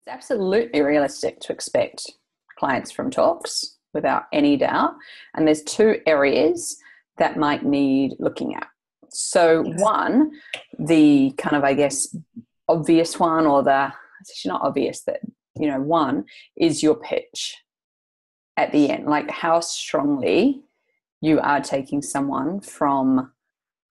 It's absolutely realistic to expect clients from talks without any doubt. And there's two areas that might need looking at. So one, the kind of, I guess, obvious one, or it's actually not obvious, that, one is your pitch at the end, like how strongly you are taking someone from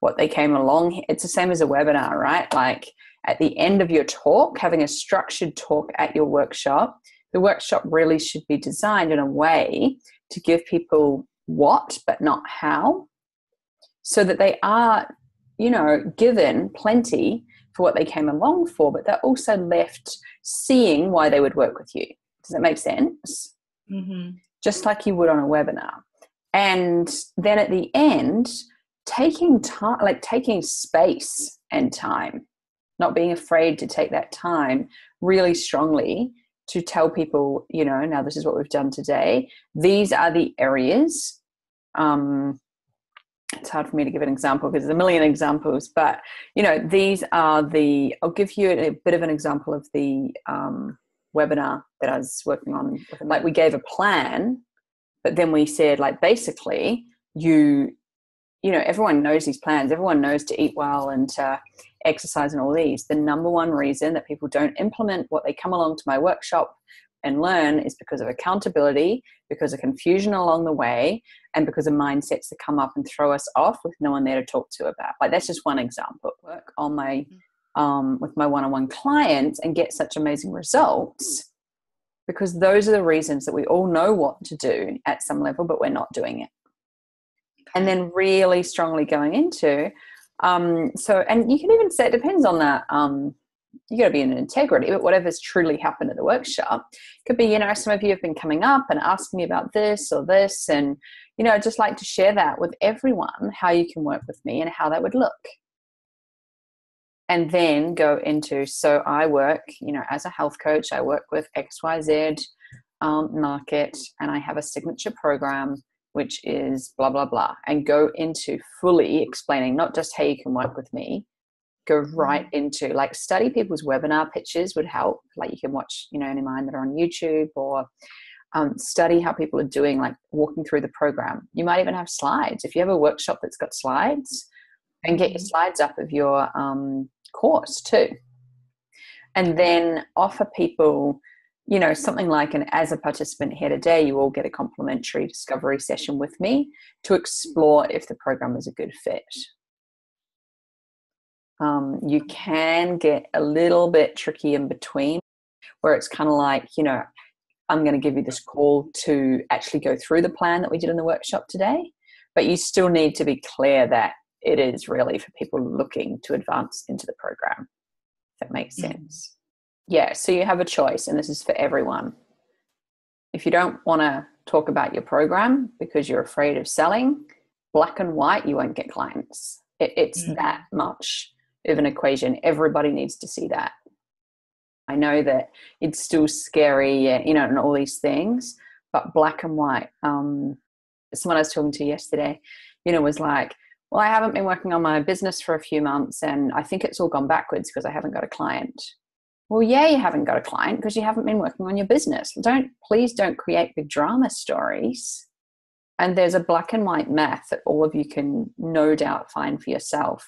what they came along. It's the same as a webinar, right? Like at the end of your talk, having a structured talk at your workshop, the workshop really should be designed in a way to give people what, but not how, so that they are, given plenty for what they came along for, but they're also left seeing why they would work with you. Does that make sense? Mm-hmm. Just like you would on a webinar. And then at the end, taking time, like taking space and time, not being afraid to take that time really strongly to tell people, now this is what we've done today. These are the areas. It's hard for me to give an example because there's a million examples, but, these are I'll give you a bit of an example of the webinar that I was working on. Like we gave a plan, but then we said, like, basically everyone knows these plans. Everyone knows to eat well and to exercise and all these. The number one reason that people don't implement what they come along to my workshop and learn is because of accountability, because of confusion along the way, and because of mindsets that come up and throw us off with no one there to talk to about. Like, that's just one example. Work on my with my one-on-one clients and get such amazing results because those are the reasons that we all know what to do at some level, but we're not doing it. And then really strongly going into, and you can even say, it depends on that, you got to be in integrity, but whatever's truly happened at the workshop could be, some of you have been coming up and asking me about this or this. And, I'd just like to share that with everyone, how you can work with me and how that would look. And then go into, so I work, as a health coach, I work with XYZ market, and I have a signature program which is blah, blah, blah, and go into fully explaining not just how you can work with me, go right into, like, study people's webinar pitches would help. Like, you can watch, any of mine that are on YouTube, or study how people are doing, like walking through the program. You might even have slides. If you have a workshop that's got slides, and get your slides up of your course too. And then offer people, something like as a participant here today, you all get a complimentary discovery session with me to explore if the program is a good fit. You can get a little bit tricky in between, where it's kind of like, I'm going to give you this call to actually go through the plan that we did in the workshop today, but you still need to be clear that it is really for people looking to advance into the program, if that makes sense. Yeah, so you have a choice, and this is for everyone. If you don't want to talk about your program because you're afraid of selling, black and white, you won't get clients. It's that much of an equation. Everybody needs to see that. I know that it's still scary, and all these things, but black and white. Someone I was talking to yesterday, was like, well, I haven't been working on my business for a few months, and I think it's all gone backwards because I haven't got a client. Well, yeah, you haven't got a client because you haven't been working on your business. Please don't create big drama stories. And there's a black and white math that all of you can no doubt find for yourself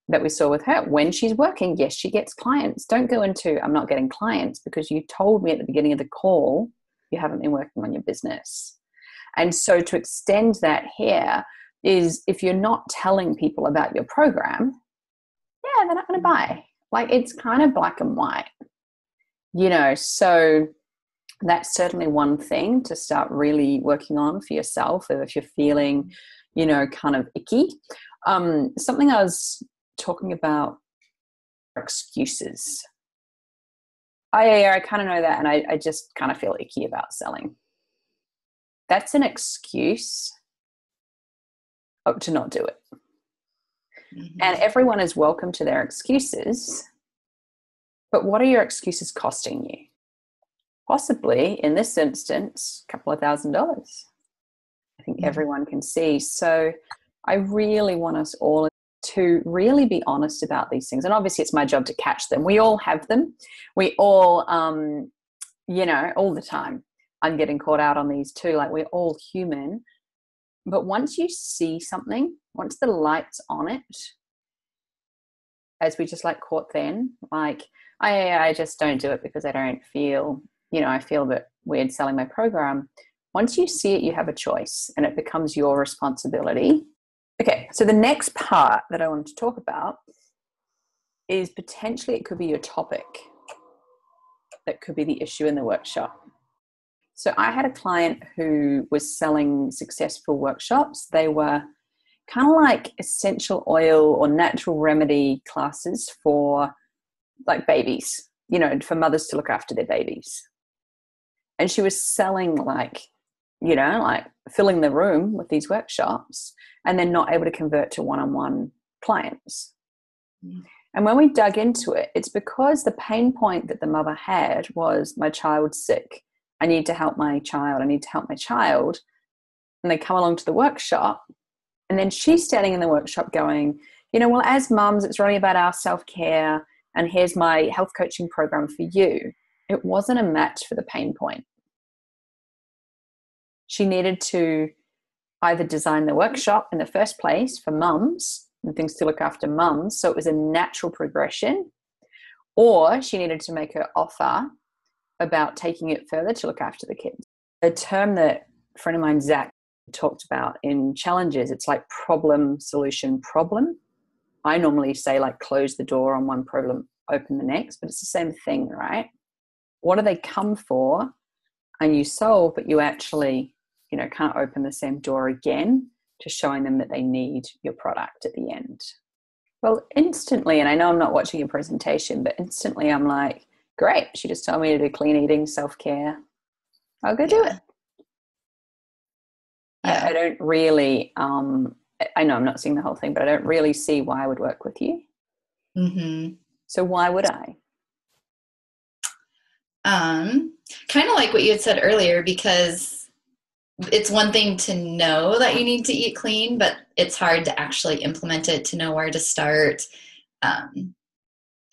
that we saw with her. When she's working, yes, she gets clients. Don't go into, I'm not getting clients because you told me at the beginning of the call you haven't been working on your business. And so to extend that here is, if you're not telling people about your program, yeah, they're not going to buy. Like, it's kind of black and white, so that's certainly one thing to start really working on for yourself if you're feeling, kind of icky. Something I was talking about, excuses. I kind of know that, and I just kind of feel icky about selling. That's an excuse to not do it. And everyone is welcome to their excuses, but what are your excuses costing you? Possibly, in this instance, a couple of $1,000. I think everyone can see. So I really want us all to really be honest about these things. And obviously it's my job to catch them. We all have them. We all all the time. I'm getting caught out on these too. Like, we're all human. But once you see something, once the light's on it, as we just like caught then, like, I just don't do it because I don't feel, I feel a bit weird selling my program. Once you see it, you have a choice and it becomes your responsibility. Okay, so the next part that I want to talk about is potentially it could be your topic that could be the issue in the workshop. So I had a client who was selling successful workshops. They were kind of like essential oil or natural remedy classes for like babies, for mothers to look after their babies. And she was selling like filling the room with these workshops and then not able to convert to one-on-one clients. Mm. And when we dug into it, it's because the pain point that the mother had was, my child's sick. I need to help my child. I need to help my child. And they come along to the workshop, and then she's standing in the workshop going, well, as mums, it's really about our self-care, and here's my health coaching program for you. It wasn't a match for the pain point. She needed to either design the workshop in the first place for mums and things to look after mums, so it was a natural progression, or she needed to make her offer about taking it further to look after the kids. A term that a friend of mine, Zach, talked about in challenges, it's like problem, solution, problem. I normally say like close the door on one problem, open the next, but it's the same thing, right? What do they come for and you solve, but you actually, can't open the same door again to showing them that they need your product at the end. Well, instantly, and I know I'm not watching your presentation, but instantly I'm like, great, she just told me to do clean eating, self-care. I'll go do it. Yeah. I don't really, I know I'm not seeing the whole thing, but I don't really see why I would work with you. Mm-hmm. So why would I? Kind of like what you had said earlier, because it's one thing to know that you need to eat clean, but it's hard to actually implement it, to know where to start, and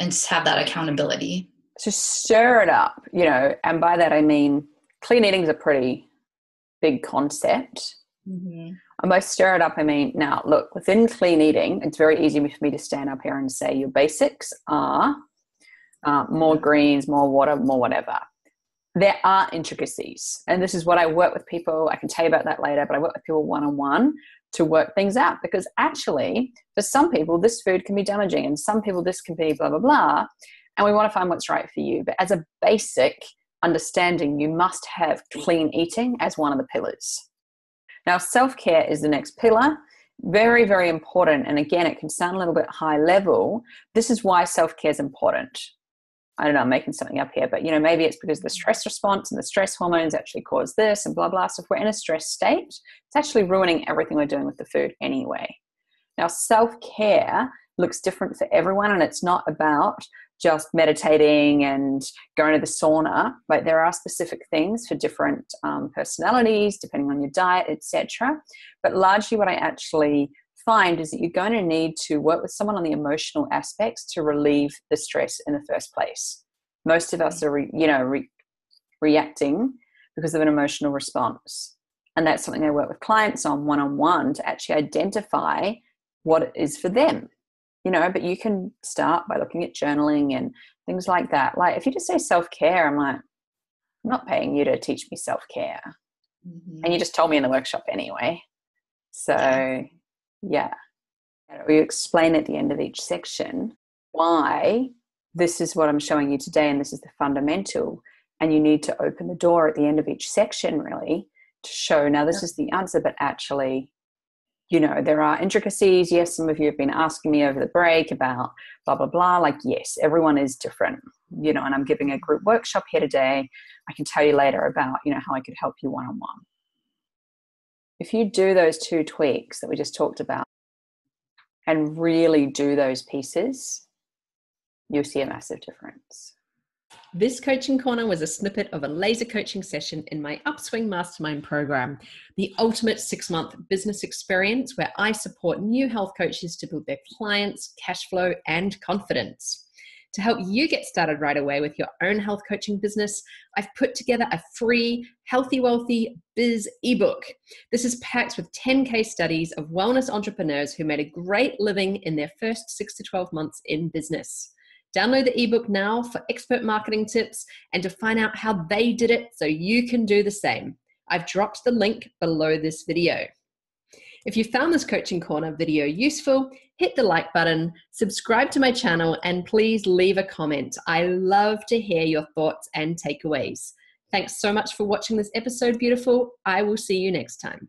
just have that accountability. So stir it up, and by that I mean clean eating is a pretty big concept. Mm-hmm. And by stir it up, I mean, now look, within clean eating, it's very easy for me to stand up here and say your basics are more greens, more water, more whatever. There are intricacies, and this is what I work with people. I can tell you about that later, but I work with people one-on-one to work things out, because actually for some people this food can be damaging, and some people this can be blah, blah, blah, and we want to find what's right for you. But as a basic understanding, you must have clean eating as one of the pillars. Now, self-care is the next pillar. Very, very important. And again, it can sound a little bit high level. This is why self-care is important. I don't know, I'm making something up here, but maybe it's because the stress response and the stress hormones actually cause this and blah, blah. So if we're in a stress state, it's actually ruining everything we're doing with the food anyway. Now, self-care looks different for everyone, and it's not about just meditating and going to the sauna. Like, there are specific things for different personalities, depending on your diet, etc. But largely what I actually find is that you're going to need to work with someone on the emotional aspects to relieve the stress in the first place. Most of us are, reacting because of an emotional response. And that's something I work with clients on one-on-one to actually identify what it is for them. But you can start by looking at journaling and things like that. Like, if you just say self-care, I'm like, I'm not paying you to teach me self-care. Mm-hmm. And you just told me in the workshop anyway. So yeah. We explain at the end of each section why this is what I'm showing you today, and this is the fundamental. And you need to open the door at the end of each section, really, to show, now this is the answer, but actually, there are intricacies. Yes, some of you have been asking me over the break about blah, blah, blah. Like, yes, everyone is different, and I'm giving a group workshop here today. I can tell you later about, how I could help you one-on-one. If you do those 2 tweaks that we just talked about and really do those pieces, you'll see a massive difference. This coaching corner was a snippet of a laser coaching session in my Upswing Mastermind program, the ultimate 6-month business experience where I support new health coaches to build their clients' cash flow and confidence. To help you get started right away with your own health coaching business, I've put together a free Healthy Wealthy Biz ebook. This is packed with 10 case studies of wellness entrepreneurs who made a great living in their first 6 to 12 months in business. Download the ebook now for expert marketing tips and to find out how they did it so you can do the same. I've dropped the link below this video. If you found this Coaching Corner video useful, hit the like button, subscribe to my channel, and please leave a comment. I love to hear your thoughts and takeaways. Thanks so much for watching this episode, beautiful. I will see you next time.